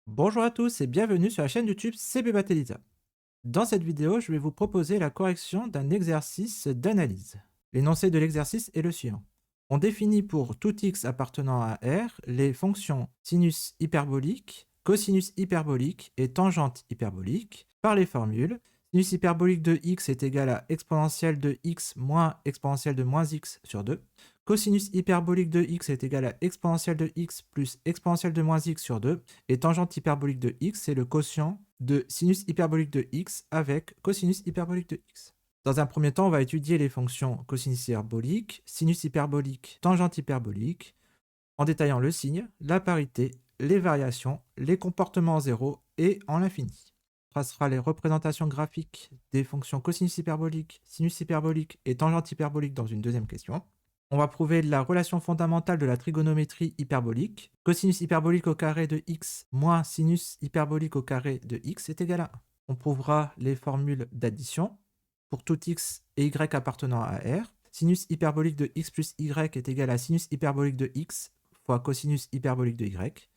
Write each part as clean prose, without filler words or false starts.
Bonjour à tous et bienvenue sur la chaîne YouTube CB Batelisa. Dans cette vidéo, je vais vous proposer la correction d'un exercice d'analyse. L'énoncé de l'exercice est le suivant. On définit pour tout x appartenant à R les fonctions sinus hyperbolique, cosinus hyperbolique et tangente hyperbolique par les formules sinus hyperbolique de x est égal à exponentielle de x moins exponentielle de moins x sur 2. Cosinus hyperbolique de x est égal à exponentielle de x plus exponentielle de moins x sur 2. Et tangente hyperbolique de x, c'est le quotient de sinus hyperbolique de x avec cosinus hyperbolique de x. Dans un premier temps, on va étudier les fonctions cosinus hyperbolique, sinus hyperbolique, tangente hyperbolique, en détaillant le signe, la parité, les variations, les comportements zéro et en l'infini. On tracera les représentations graphiques des fonctions cosinus hyperbolique, sinus hyperbolique et tangente hyperbolique dans une deuxième question. On va prouver la relation fondamentale de la trigonométrie hyperbolique. Cosinus hyperbolique au carré de x moins sinus hyperbolique au carré de x est égal à 1. On prouvera les formules d'addition pour tout x et y appartenant à R. Sinus hyperbolique de x plus y est égal à sinus hyperbolique de x fois cosinus hyperbolique de y,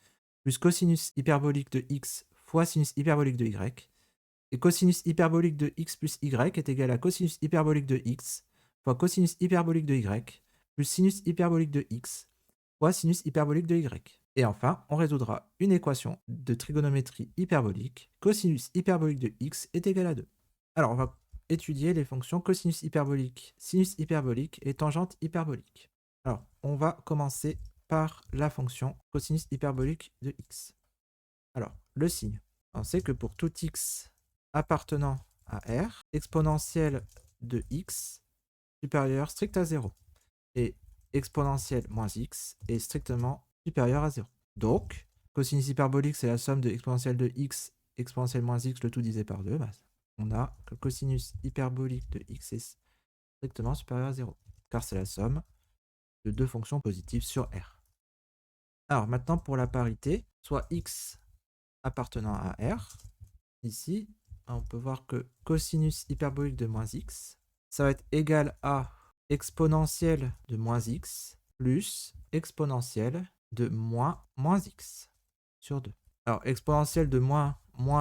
plus cosinus hyperbolique de x fois sinus hyperbolique de y, et cosinus hyperbolique de x plus y est égal à cosinus hyperbolique de x fois cosinus hyperbolique de y, plus sinus hyperbolique de x fois sinus hyperbolique de y. Et enfin, on résoudra une équation de trigonométrie hyperbolique. Cosinus hyperbolique de x est égal à 2. Alors, on va étudier les fonctions cosinus hyperbolique, sinus hyperbolique et tangente hyperbolique. Alors, on va commencer par la fonction cosinus hyperbolique de x. Alors, le signe. On sait que pour tout x appartenant à R, exponentielle de x supérieur strict à 0 et exponentielle moins x est strictement supérieur à 0. Donc, cosinus hyperbolique, c'est la somme de exponentielle de x, exponentielle moins x, le tout divisé par 2. Bah, on a que cosinus hyperbolique de x est strictement supérieur à 0, car c'est la somme de deux fonctions positives sur R. Alors maintenant, pour la parité, soit x appartenant à R, ici, on peut voir que cosinus hyperbolique de moins x, ça va être égal à exponentielle de moins x plus exponentielle de moins x sur 2. Alors, exponentielle de moins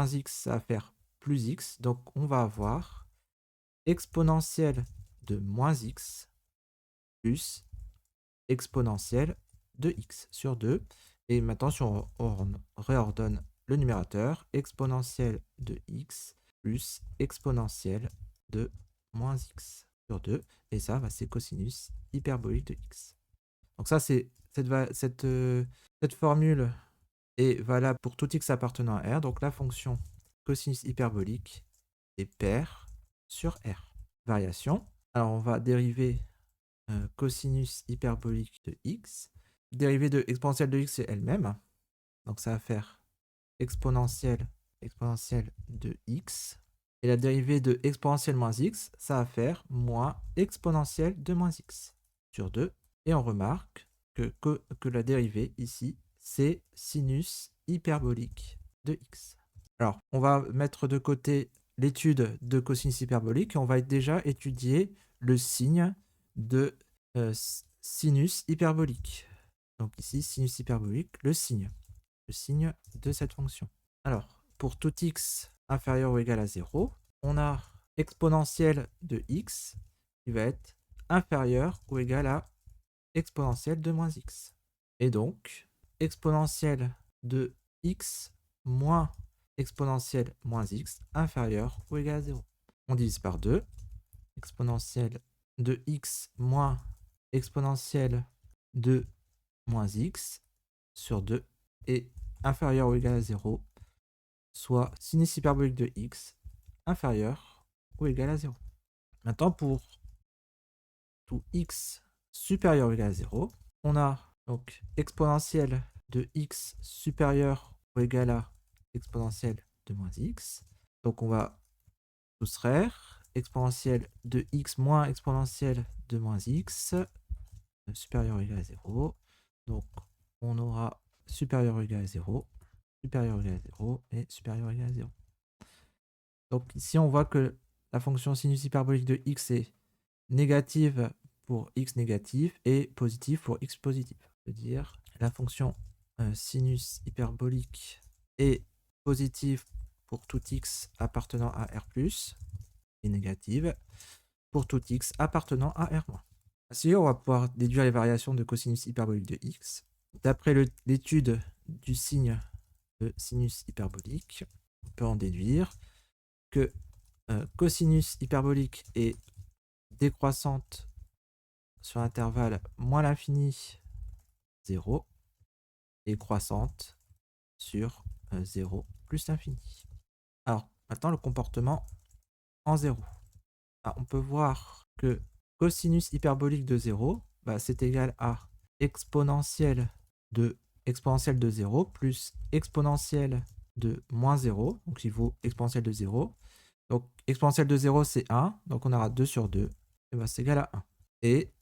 x, ça va faire plus x. Donc, on va avoir exponentielle de moins x plus exponentielle de x sur 2. Et maintenant, si on réordonne le numérateur, exponentielle de x plus exponentielle de moins x sur 2. Et ça, c'est cosinus hyperbolique de x. Donc ça, c'est cette formule est valable pour tout x appartenant à R. Donc la fonction cosinus hyperbolique est paire sur R. Variation. Alors on va dériver cosinus hyperbolique de x. Dérivée de exponentielle de x, c'est elle-même. Donc ça va faire exponentielle de x. Et la dérivée de exponentielle moins x, ça va faire moins exponentielle de moins x sur 2. Et on remarque que la dérivée ici, c'est sinus hyperbolique de x. Alors, on va mettre de côté l'étude de cosinus hyperbolique et on va déjà étudier le signe de sinus hyperbolique. Donc ici, sinus hyperbolique, le signe de cette fonction. Alors, pour tout x inférieur ou égal à 0, on a exponentielle de x qui va être inférieur ou égal à exponentielle de moins x. Et donc, exponentielle de x moins exponentielle moins x inférieur ou égal à 0. On divise par 2. Exponentielle de x moins exponentielle de moins x sur 2 est inférieur ou égal à 0, soit sinus hyperbolique de x inférieur ou égal à 0. Maintenant, pour tout x supérieur ou égal à 0, on a donc exponentielle de x supérieur ou égal à exponentielle de moins x. Donc on va soustraire exponentielle de x moins exponentielle de moins x supérieur ou égal à 0. Donc on aura supérieur ou égal à 0, supérieur ou égal à 0 et supérieur ou égal à 0. Donc ici on voit que la fonction sinus hyperbolique de x est négative pour x négatif et positif pour x positif. C'est-à-dire la fonction sinus hyperbolique est positive pour tout x appartenant à R+, et négative pour tout x appartenant à R-. Ainsi, on va pouvoir déduire les variations de cosinus hyperbolique de x. D'après l'étude du signe de sinus hyperbolique, on peut en déduire que cosinus hyperbolique est décroissante sur l'intervalle moins l'infini 0 et croissante sur 0 plus l'infini. Alors, maintenant le comportement en 0. On peut voir que cosinus hyperbolique de 0, c'est égal à exponentielle de 0 plus exponentielle de moins 0, donc il vaut exponentielle de 0. Donc exponentielle de 0 c'est 1, donc on aura 2 sur 2, et c'est égal à 1. Et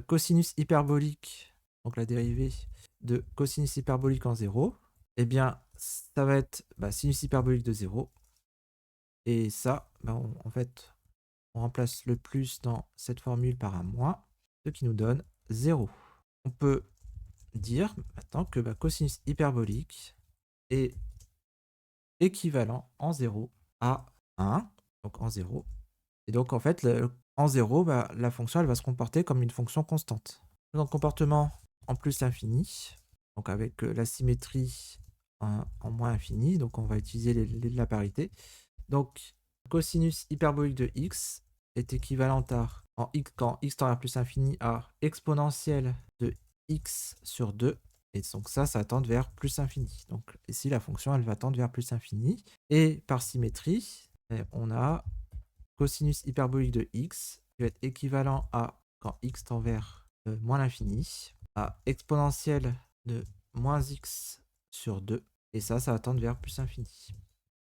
cosinus hyperbolique, donc la dérivée de cosinus hyperbolique en 0, eh bien ça va être sinus hyperbolique de 0. Et ça, en fait, on remplace le plus dans cette formule par un moins, ce qui nous donne 0. On peut dire maintenant que cosinus hyperbolique est équivalent en 0 à 1, donc en 0. Et donc en fait, en 0, la fonction elle va se comporter comme une fonction constante. Donc comportement en plus l'infini, donc avec la symétrie en moins infini, donc on va utiliser la parité. Donc cosinus hyperbolique de x est équivalente à, quand x tend vers plus infini, à exponentielle de x sur 2. Et donc ça tend vers plus infini. Donc ici, la fonction, elle va tendre vers plus infini. Et par symétrie, on a cosinus hyperbolique de x qui va être équivalent à, quand x tend vers moins l'infini, à exponentielle de moins x sur 2. Et ça va tendre vers plus infini.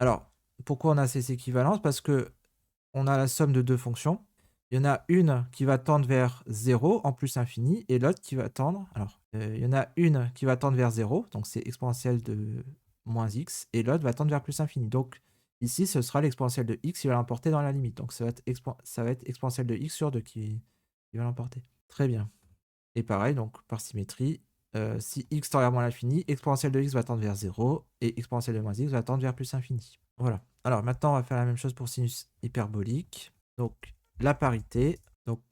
Alors, pourquoi on a ces équivalences? Parce que on a la somme de deux fonctions. Il y en a une qui va tendre vers 0 en plus infini et l'autre qui va tendre... Alors, il y en a une qui va tendre vers 0, donc c'est exponentielle de moins x, et l'autre va tendre vers plus infini. Donc, ici, ce sera l'exponentielle de x qui va l'emporter dans la limite. Donc, ça va être exponentielle de x sur 2 qui va l'emporter. Très bien. Et pareil, donc par symétrie, si x tend vers moins l'infini, exponentielle de x va tendre vers 0 et exponentielle de moins x va tendre vers plus infini. Voilà. Alors maintenant, on va faire la même chose pour sinus hyperbolique. Donc la parité, donc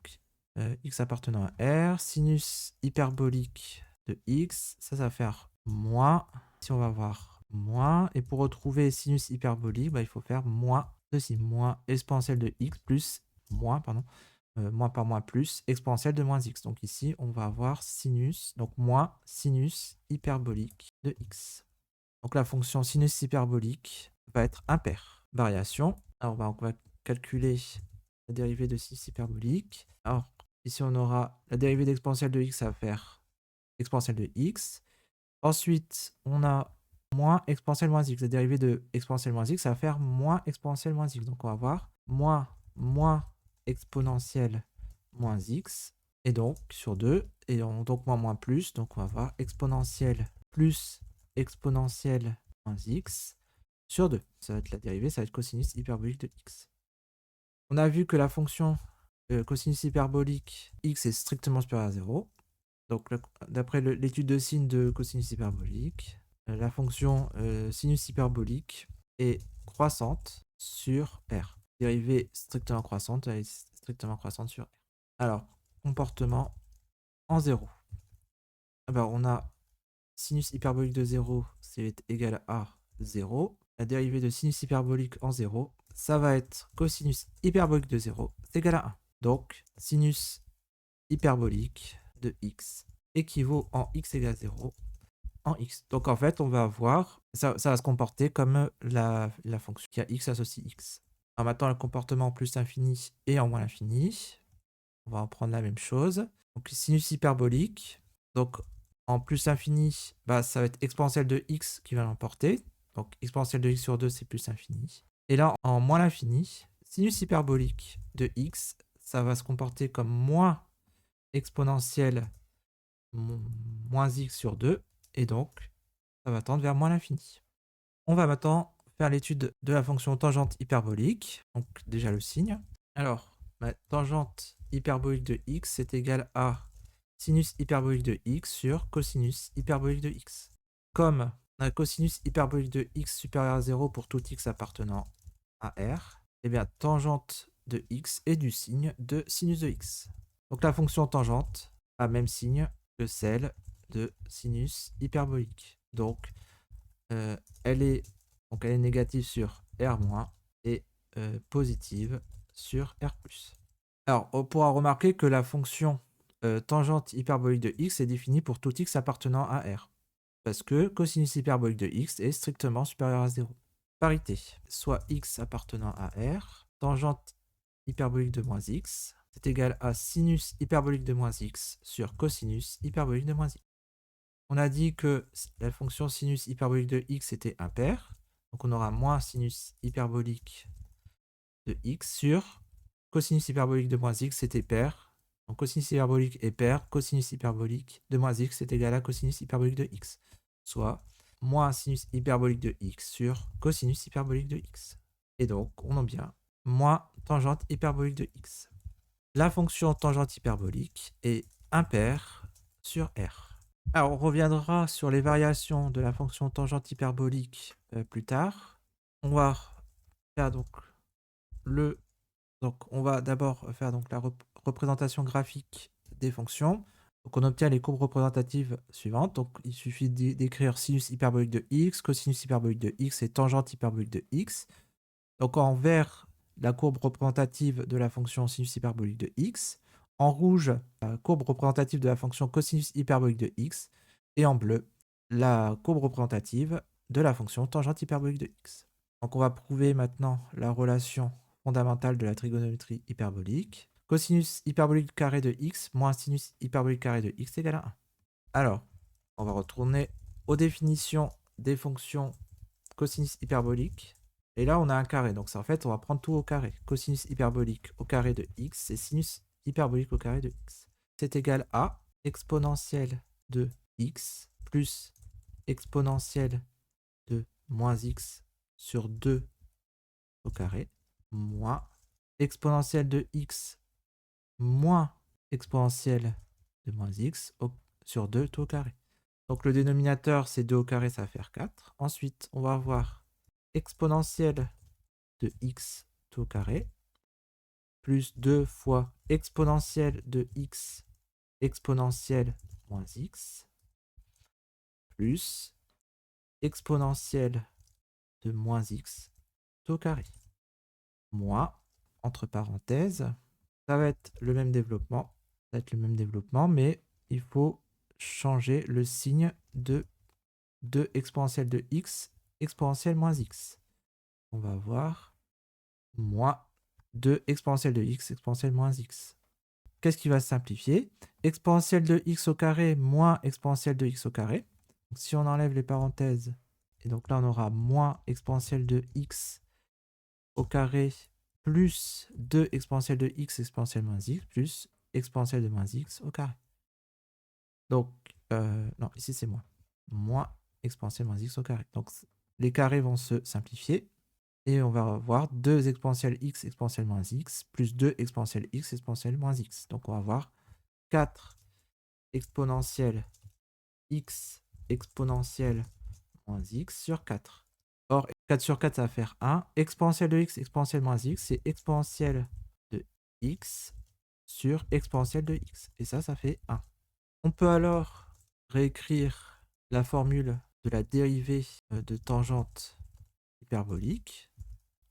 x appartenant à R, sinus hyperbolique de x, ça va faire moins. Si on va voir moins, et pour retrouver sinus hyperbolique, il faut faire moins ceci, moins exponentielle de x plus moins, pardon, moins par moins plus exponentielle de moins x. Donc ici, on va avoir sinus, donc moins sinus hyperbolique de x. Donc la fonction sinus hyperbolique va être impair. Variation. Alors on va calculer la dérivée de sinus hyperbolique. Alors ici, on aura la dérivée d'exponentielle de x, ça va faire exponentielle de x. Ensuite, on a moins exponentielle moins x. La dérivée de exponentielle moins x, ça va faire moins exponentielle moins x. Donc on va avoir moins exponentielle moins x, et donc sur 2, et donc moins plus, donc on va avoir exponentielle plus exponentielle moins x sur 2. Ça va être la dérivée, ça va être cosinus hyperbolique de x. On a vu que la fonction cosinus hyperbolique x est strictement supérieure à 0. Donc d'après l'étude de signe de cosinus hyperbolique, la fonction sinus hyperbolique est croissante sur R. Dérivée strictement croissante, elle est strictement croissante sur R. Alors, comportement en 0. On a sinus hyperbolique de 0, c'est égal à 0. La dérivée de sinus hyperbolique en 0, ça va être cosinus hyperbolique de 0, c'est égal à 1. Donc, sinus hyperbolique de x équivaut en x égale 0 en x. Donc en fait, on va avoir, ça va se comporter comme la fonction qui a x associe x. Alors maintenant, le comportement en plus infini et en moins l'infini. On va en prendre la même chose. Donc sinus hyperbolique. Donc en plus infini, ça va être exponentielle de x qui va l'emporter. Donc exponentielle de x sur 2, c'est plus infini. Et là, en moins l'infini, sinus hyperbolique de x, ça va se comporter comme moins exponentielle moins x sur 2, et donc ça va tendre vers moins l'infini. On va maintenant faire l'étude de la fonction tangente hyperbolique, donc déjà le signe. Alors, tangente hyperbolique de x est égal à sinus hyperbolique de x sur cosinus hyperbolique de x. Comme On a cosinus hyperbolique de x supérieur à 0 pour tout x appartenant à R. Et bien, tangente de x est du signe de sinus de x. Donc la fonction tangente a même signe que celle de sinus hyperbolique. Donc, elle est négative sur R- et positive sur R+. Alors, on pourra remarquer que la fonction tangente hyperbolique de x est définie pour tout x appartenant à R. Parce que cosinus hyperbolique de x est strictement supérieur à 0. Parité, soit x appartenant à R, tangente hyperbolique de moins x, c'est égal à sinus hyperbolique de moins x sur cosinus hyperbolique de moins x. On a dit que la fonction sinus hyperbolique de x était impaire, donc on aura moins sinus hyperbolique de x sur cosinus hyperbolique de moins x, c'était pair. Donc cosinus hyperbolique est pair, cosinus hyperbolique de moins x est égal à cosinus hyperbolique de x, soit moins sinus hyperbolique de x sur cosinus hyperbolique de x. Et donc, on a bien moins tangente hyperbolique de x. La fonction tangente hyperbolique est impaire sur R. Alors, on reviendra sur les variations de la fonction tangente hyperbolique plus tard. On va faire donc on va d'abord faire donc la représentation graphique des fonctions. Donc on obtient les courbes représentatives suivantes. Donc il suffit d'écrire sinus hyperbolique de x, cosinus hyperbolique de x et tangente hyperbolique de x. Donc en vert, la courbe représentative de la fonction sinus hyperbolique de x. En rouge, la courbe représentative de la fonction cosinus hyperbolique de x. Et en bleu, la courbe représentative de la fonction tangente hyperbolique de x. Donc on va prouver maintenant la relation fondamentale de la trigonométrie hyperbolique. Cosinus hyperbolique carré de x moins sinus hyperbolique carré de x égale à 1. Alors, on va retourner aux définitions des fonctions cosinus hyperboliques. Et là, on a un carré. Donc, en fait, on va prendre tout au carré. Cosinus hyperbolique au carré de x, c'est sinus hyperbolique au carré de x. C'est égal à exponentielle de x plus exponentielle de moins x sur 2 au carré, moins exponentielle de x moins exponentielle de moins x sur 2 tout au carré. Donc le dénominateur, c'est 2 au carré, ça va faire 4. Ensuite, on va avoir exponentielle de x tout au carré, plus 2 fois exponentielle de x exponentielle moins x, plus exponentielle de moins x tout au carré, moins, entre parenthèses, ça va être le même développement, mais il faut changer le signe de exponentielle de x exponentielle moins x. On va avoir moins 2 exponentielle de x exponentielle moins x. Qu'est-ce qui va se simplifier? Exponentielle de x au carré moins exponentielle de x au carré. Donc, si on enlève les parenthèses, et donc là on aura moins exponentielle de x au carré plus 2 exponentielle de x exponentielle moins x plus exponentielle de moins x au carré. Donc, non, ici c'est moins exponentielle moins x au carré. Donc, les carrés vont se simplifier et on va avoir 2 exponentielle x exponentielle moins x plus 2 exponentielle x exponentielle moins x. Donc, on va avoir 4 exponentielle x exponentielle moins x sur 4. Or, 4 sur 4, ça va faire 1. Exponentielle de x exponentielle moins x, c'est exponentielle de x sur exponentielle de x. Et ça fait 1. On peut alors réécrire la formule de la dérivée de tangente hyperbolique,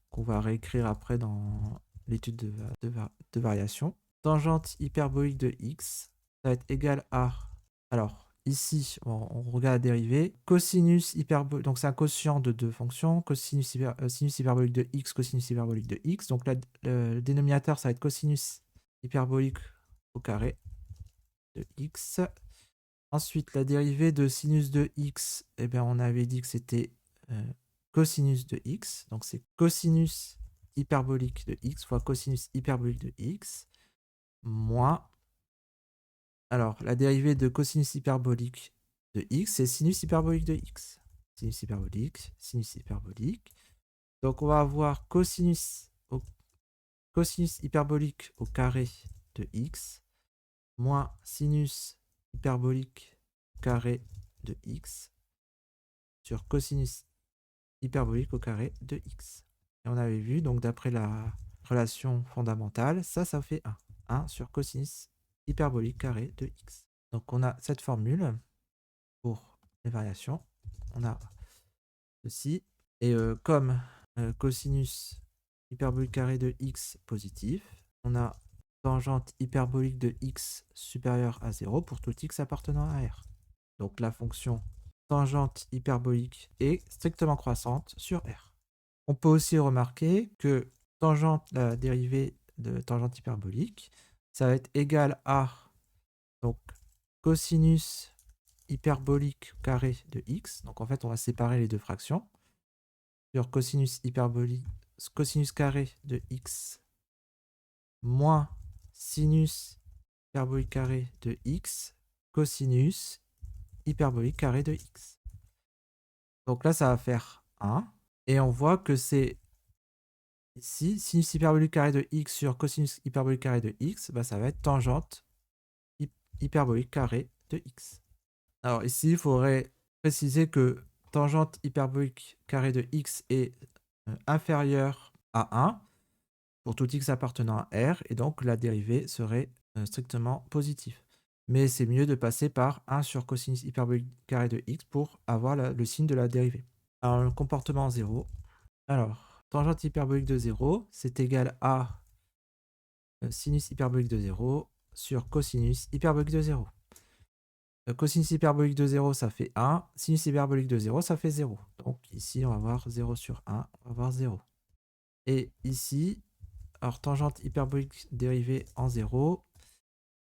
qu'on va réécrire après dans l'étude de variation. Tangente hyperbolique de x, ça va être égal à... Alors, ici, on regarde la dérivée. Cosinus hyperbolique, donc c'est un quotient de deux fonctions. Sinus hyperbolique de x, cosinus hyperbolique de x. Donc le dénominateur, ça va être cosinus hyperbolique au carré de x. Ensuite, la dérivée de sinus de x, eh bien, on avait dit que c'était cosinus de x. Donc, c'est cosinus hyperbolique de x fois cosinus hyperbolique de x moins... Alors, la dérivée de cosinus hyperbolique de x, c'est sinus hyperbolique de x. Sinus hyperbolique, sinus hyperbolique. Donc, on va avoir cosinus hyperbolique au carré de x moins sinus hyperbolique carré de x sur cosinus hyperbolique au carré de x. Et on avait vu, donc d'après la relation fondamentale, ça fait 1. 1 sur cosinus hyperbolique carré de x. Donc on a cette formule pour les variations. On a ceci. Et comme cosinus hyperbolique carré de x positif, on a tangente hyperbolique de x supérieure à 0 pour tout x appartenant à R. Donc la fonction tangente hyperbolique est strictement croissante sur R. On peut aussi remarquer que tangente, la dérivée de tangente hyperbolique, ça va être égal à donc, cosinus hyperbolique carré de x. Donc en fait, on va séparer les deux fractions. Sur cosinus hyperbolique, cosinus carré de x moins sinus hyperbolique carré de x cosinus hyperbolique carré de x. Donc là, ça va faire 1. Et on voit que c'est ici, sinus hyperbolique carré de x sur cosinus hyperbolique carré de x, bah, ça va être tangente hyperbolique carré de x. Alors ici, il faudrait préciser que tangente hyperbolique carré de x est inférieure à 1 pour tout x appartenant à R, et donc la dérivée serait strictement positive. Mais c'est mieux de passer par 1 sur cosinus hyperbolique carré de x pour avoir le signe de la dérivée. Alors le comportement 0. Alors, tangente hyperbolique de 0, c'est égal à sinus hyperbolique de 0 sur cosinus hyperbolique de 0. Cosinus hyperbolique de 0, ça fait 1. Sinus hyperbolique de 0, ça fait 0. Donc ici, on va avoir 0 sur 1, on va avoir 0. Et ici, alors tangente hyperbolique dérivée en 0,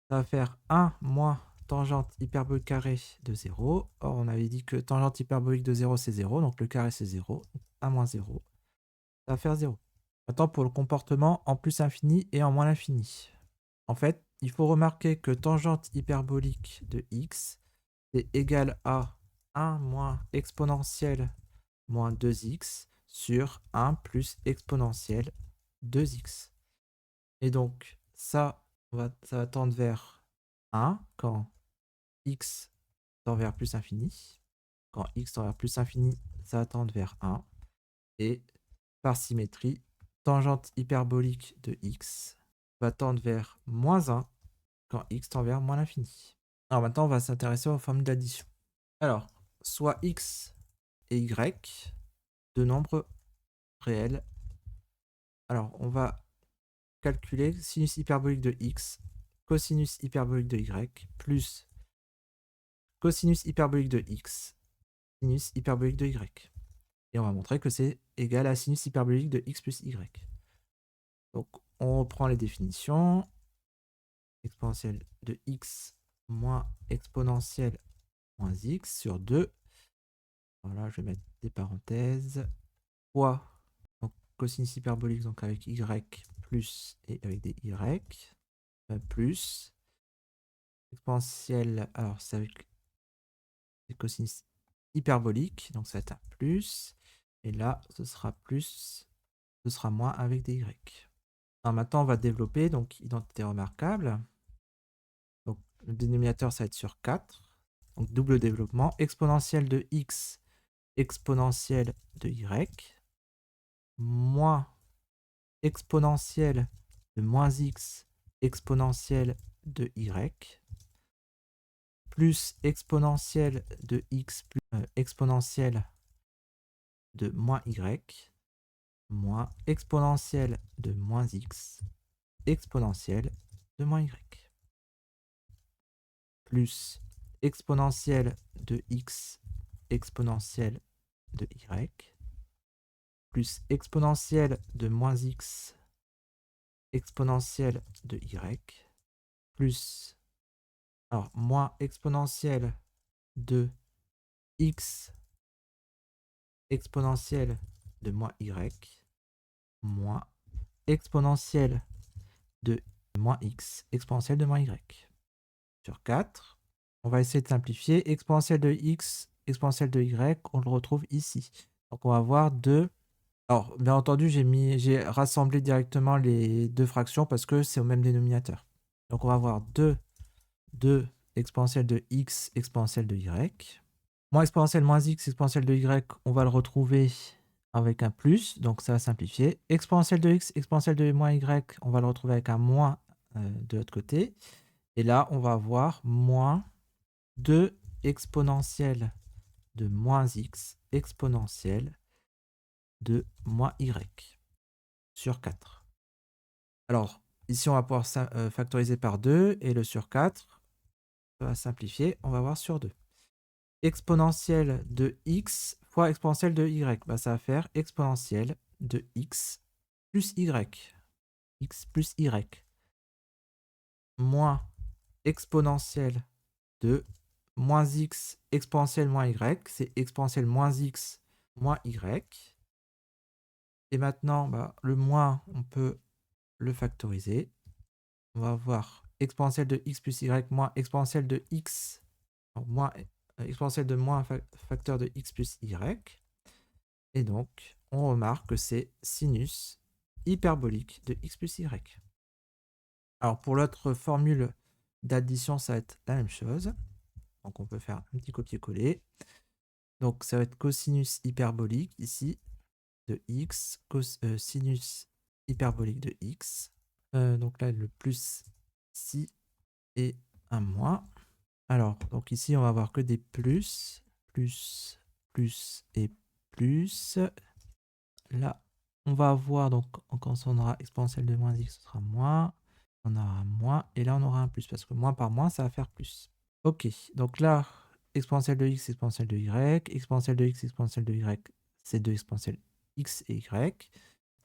ça va faire 1 moins tangente hyperbolique carré de 0. Or, on avait dit que tangente hyperbolique de 0, c'est 0, donc le carré, c'est 0. 1 moins 0, ça va faire 0. Maintenant, pour le comportement en plus infini et en moins l'infini. En fait, il faut remarquer que tangente hyperbolique de x est égal à 1 moins exponentielle moins 2x sur 1 plus exponentielle 2x. Et donc, ça va tendre vers 1 quand x tend vers plus infini. Quand x tend vers plus infini, ça va tendre vers 1. Et par symétrie, tangente hyperbolique de x va tendre vers moins 1 quand x tend vers moins l'infini. Alors maintenant, on va s'intéresser aux formules d'addition. Alors, soit x et y, deux nombres réels. Alors, on va calculer sinus hyperbolique de x, cosinus hyperbolique de y, plus cosinus hyperbolique de x, sinus hyperbolique de y. Et on va montrer que c'est égal à sinus hyperbolique de x plus y. Donc, on reprend les définitions. Exponentielle de x moins exponentielle moins x sur 2. Voilà, je vais mettre des parenthèses. Fois, donc cosinus hyperbolique, donc avec y plus et avec des y, plus exponentielle, alors c'est avec des cosinus hyperbolique, donc ça va être un plus, et là ce sera plus, ce sera moins avec des y. Alors maintenant on va développer donc identité remarquable. Donc le dénominateur ça va être sur 4, donc double développement, exponentielle de x, exponentielle de y, moins exponentielle de moins x, exponentielle de y, plus exponentielle de x plus exponentielle de moins y, moins exponentielle de moins x, exponentielle de moins y, plus exponentielle de x, exponentielle de y, plus exponentielle de moins x, exponentielle de y, plus, alors, moins exponentielle de x, exponentielle de moins y, moins exponentielle de moins x, exponentielle de moins y. Sur 4, on va essayer de simplifier. Exponentielle de x, exponentielle de y, on le retrouve ici. Donc on va avoir 2. Alors, bien entendu, j'ai rassemblé directement les deux fractions parce que c'est au même dénominateur. Donc on va avoir 2 exponentielle de x, exponentielle de y, Moins exponentielle moins x exponentielle de y, on va le retrouver avec un plus, donc ça va simplifier. Exponentielle de x exponentielle de moins y, on va le retrouver avec un moins de l'autre côté. Et là, on va avoir moins 2 exponentielle de moins x exponentielle de moins y sur 4. Alors, ici, on va pouvoir factoriser par 2 et le sur 4 va simplifier, on va voir sur 2. Exponentielle de x fois exponentielle de y, bah, ça va faire exponentielle de x plus y. X plus y moins exponentielle de moins x exponentielle moins y, c'est exponentielle moins x moins y. Et maintenant, bah, le moins, on peut le factoriser. On va avoir exponentielle de x plus y moins exponentielle de x, moins exponentielle de moins facteur de x plus y. Et donc, on remarque que c'est sinus hyperbolique de x plus y. Alors, pour l'autre formule d'addition, ça va être la même chose. Donc, on peut faire un petit copier-coller. Donc, ça va être cosinus hyperbolique ici de x, sinus hyperbolique de x. Donc là, le plus ici et un moins. Alors, donc ici, on va avoir que des plus, plus, plus et plus. Là, on va avoir, donc quand on aura exponentielle de moins x, ce sera moins. On aura moins, et là, on aura un plus, parce que moins par moins, ça va faire plus. Ok, donc là, exponentielle de x, exponentielle de y, exponentielle de x, exponentielle de y, c'est 2 exponentielles x et y.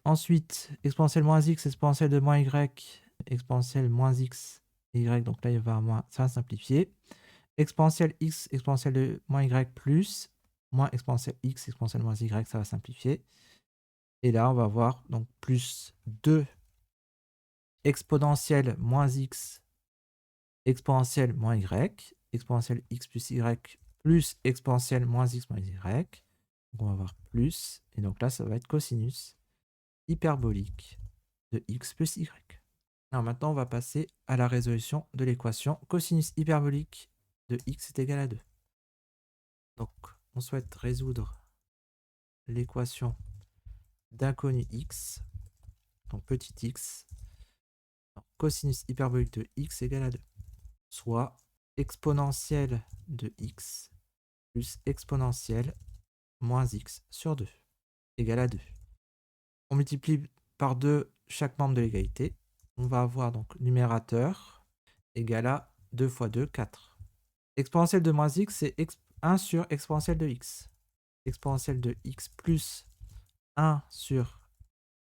Ensuite, exponentielle moins x, exponentielle de moins y, exponentielle moins x et y, donc là, il va moins, ça va simplifier. Exponentielle x, exponentielle de moins y plus, moins exponentielle x, exponentielle moins y, ça va simplifier. Et là, on va avoir donc plus 2 exponentielle moins x, exponentielle moins y, exponentielle x plus y plus exponentielle moins x moins y. Donc on va avoir plus, et donc là, ça va être cosinus hyperbolique de x plus y. Alors maintenant, on va passer à la résolution de l'équation cosinus hyperbolique de x est égal à 2. Donc, on souhaite résoudre l'équation d'inconnu x, donc petit x, cosinus hyperbolique de x égale à 2, soit exponentielle de x plus exponentielle moins x sur 2 égale à 2. On multiplie par 2 chaque membre de l'égalité. On va avoir donc numérateur égal à 2 fois 2, 4. Exponentielle de moins x, c'est 1 sur exponentielle de x. Exponentielle de x plus 1 sur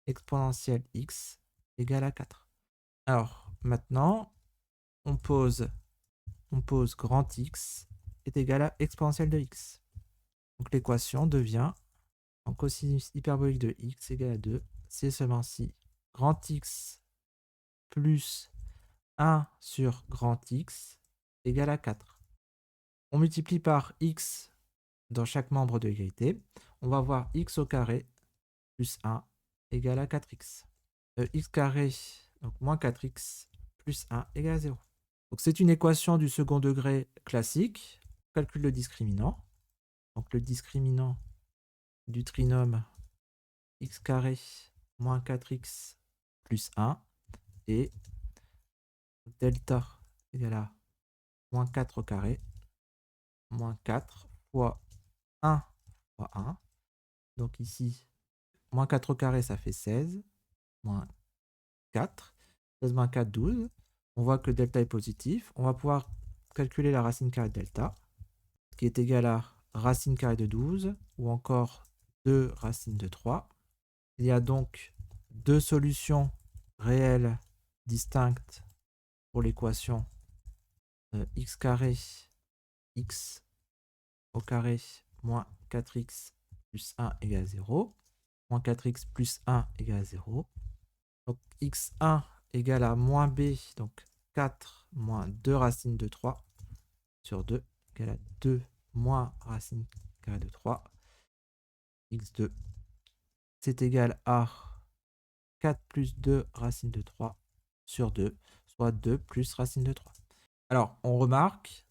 exponentielle x égale à 4. Alors, maintenant, on pose grand x est égal à exponentielle de x. Donc l'équation devient en cosinus hyperbolique de x égale à 2, c'est seulement si grand x plus 1 sur grand x égale à 4. On multiplie par x dans chaque membre de l'égalité. On va avoir x au carré plus 1 égale à 4x. X carré, donc moins 4x plus 1 égale à 0. Donc c'est une équation du second degré classique. On calcule le discriminant. Donc le discriminant du trinôme x carré moins 4x plus 1 et delta égale à moins 4 au carré moins 4 fois 1 fois 1. Donc ici, moins 4 au carré, ça fait 16, moins 4. 16 moins 4, 12. On voit que delta est positif. On va pouvoir calculer la racine carrée de delta, qui est égale à racine carrée de 12, ou encore 2 racines de 3. Il y a donc deux solutions réelles distinctes pour l'équation x carré x au carré moins 4x plus 1 égale 0. Moins 4x plus 1 égale 0. Donc x1 égale à moins b, donc 4 moins 2 racines de 3 sur 2 égale à 2 moins racine carrée de 3. x2, c'est égal à 4 plus 2 racine de 3 sur 2, soit 2 plus racine de 3. Alors, on remarque,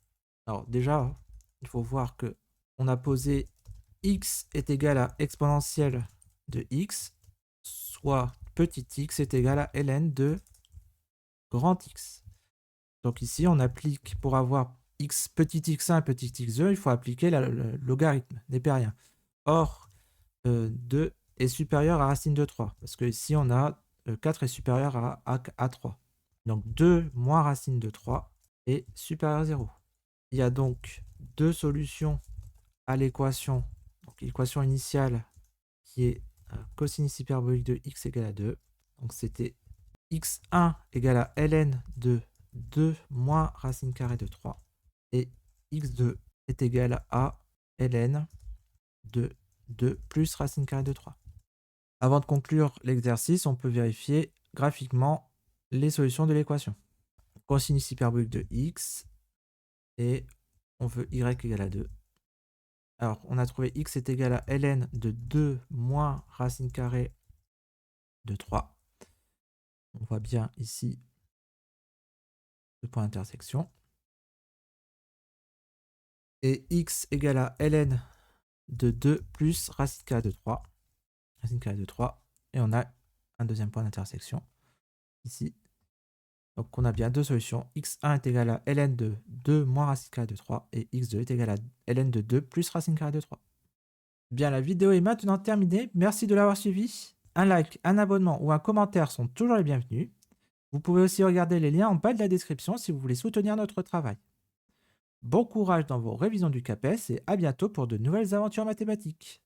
alors déjà, il faut voir que on a posé x est égal à exponentielle de x, soit petit x est égal à ln de grand X. Donc ici, on applique, pour avoir x petit x1 petit x2, il faut appliquer le logarithme népérien. Or, 2 est supérieur à racine de 3, parce que ici, on a 4 est supérieur à 3. Donc 2 moins racine de 3 est supérieur à 0. Il y a donc deux solutions à l'équation. Donc l'équation initiale qui est cosinus hyperbolique de x égale à 2. Donc c'était x1 égale à ln de 2 moins racine carrée de 3. Et x2 est égal à ln de 2 plus racine carrée de 3. Avant de conclure l'exercice, on peut vérifier graphiquement les solutions de l'équation. Cosinus hyperbolique de x et on veut y égale à 2. Alors, on a trouvé x est égal à ln de 2 moins racine carrée de 3. On voit bien ici le point d'intersection. Et x égale à ln de 2 plus racine carrée de 3. Racine carrée de 3. Et on a un deuxième point d'intersection ici. Donc on a bien deux solutions. x1 est égal à ln de 2 moins racine carrée de 3. Et x2 est égal à ln de 2 plus racine carrée de 3. Bien, la vidéo est maintenant terminée. Merci de l'avoir suivi. Un like, un abonnement ou un commentaire sont toujours les bienvenus. Vous pouvez aussi regarder les liens en bas de la description si vous voulez soutenir notre travail. Bon courage dans vos révisions du CAPES et à bientôt pour de nouvelles aventures mathématiques.